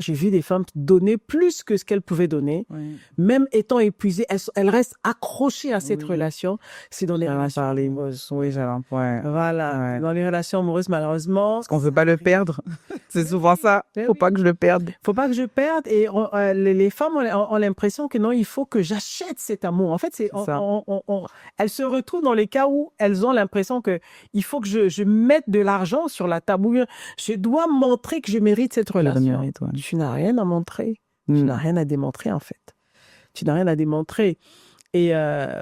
J'ai vu des femmes donner plus que ce qu'elles pouvaient donner. Oui. Même étant épuisées, elles restent accrochées à cette Oui. relation. C'est dans les relations amoureuses. Oui, j'ai un point. Voilà. Ouais. Dans les relations amoureuses, malheureusement. Parce qu'on veut pas le perdre. C'est souvent ça. Mais Faut oui. pas que je le perde. Faut pas que je perde. Et les femmes ont l'impression que non, il faut que j'achète cet amour. En fait, Ça. elles se retrouvent dans les cas où elles ont l'impression que il faut que je mette de l'argent sur la table. Ou bien, je dois montrer que je mérite cette relation. mérite, ouais. Tu n'as rien à montrer. Tu n'as rien à démontrer, en fait. Tu n'as rien à démontrer. Et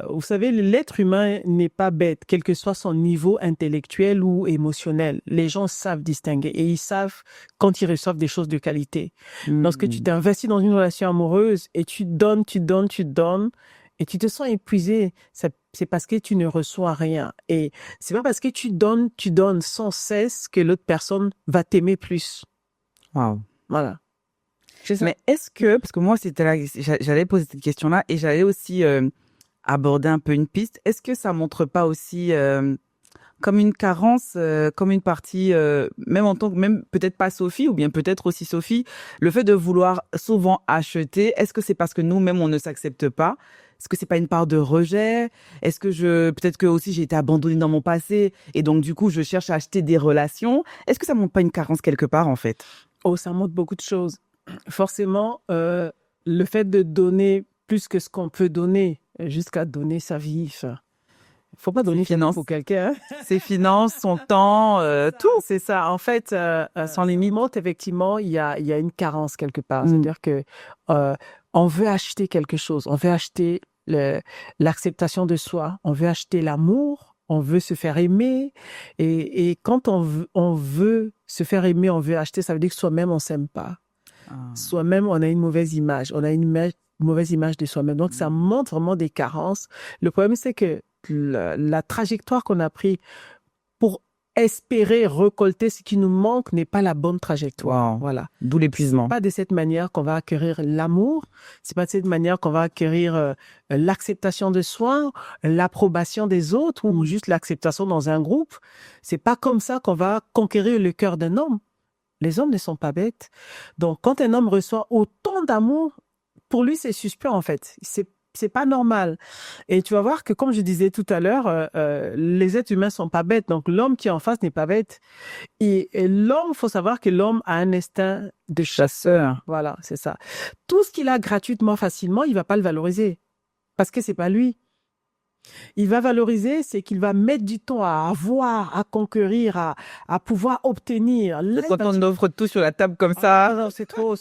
vous savez, l'être humain n'est pas bête, quel que soit son niveau intellectuel ou émotionnel. Les gens savent distinguer et ils savent quand ils reçoivent des choses de qualité. Lorsque tu t'investis dans une relation amoureuse et tu donnes et tu te sens épuisé, c'est parce que tu ne reçois rien. Et c'est pas parce que tu donnes sans cesse que l'autre personne va t'aimer plus. Waouh. Voilà. Mais est-ce que, parce que moi, j'allais poser cette question-là et j'allais aussi aborder un peu une piste. Est-ce que ça montre pas aussi comme une carence, comme une partie, même peut-être pas Sophie ou bien peut-être aussi Sophie, le fait de vouloir souvent acheter, est-ce que c'est parce que nous-mêmes on ne s'accepte pas? Est-ce que c'est pas une part de rejet? Est-ce que peut-être que aussi j'ai été abandonnée dans mon passé et donc du coup je cherche à acheter des relations? Est-ce que ça montre pas une carence quelque part en fait? Oh, ça montre beaucoup de choses. Forcément, le fait de donner plus que ce qu'on peut donner, jusqu'à donner sa vie, faut pas donner sa vie pour quelqu'un. Ses finances, son temps, tout. C'est ça. En fait, sans les limite, effectivement, il y a une carence quelque part. C'est-à-dire que on veut acheter quelque chose. On veut acheter l'acceptation de soi. On veut acheter l'amour. On veut se faire aimer. Et quand on veut se faire aimer, on veut acheter, ça veut dire que soi-même, on s'aime pas. Soi-même, on a une mauvaise image. On a une mauvaise image de soi-même. Donc, ça montre vraiment des carences. Le problème, c'est que la trajectoire qu'on a prise pour espérer récolter ce qui nous manque n'est pas la bonne trajectoire. Wow. Voilà. D'où l'épuisement. C'est pas de cette manière qu'on va acquérir l'amour. C'est pas de cette manière qu'on va acquérir l'acceptation de soi, l'approbation des autres ou juste l'acceptation dans un groupe. C'est pas comme ça qu'on va conquérir le cœur d'un homme. Les hommes ne sont pas bêtes. Donc, quand un homme reçoit autant d'amour, pour lui, c'est suspect, en fait. C'est pas normal. Et tu vas voir que, comme je disais tout à l'heure, les êtres humains sont pas bêtes. Donc, l'homme qui est en face n'est pas bête. Et l'homme, faut savoir que l'homme a un instinct de chasseur. Voilà, c'est ça. Tout ce qu'il a gratuitement, facilement, il va pas le valoriser. Parce que c'est pas lui. Il va valoriser, c'est qu'il va mettre du temps à avoir, à conquérir, à pouvoir obtenir. Quand on offre tout sur la table comme ça. Non, c'est trop.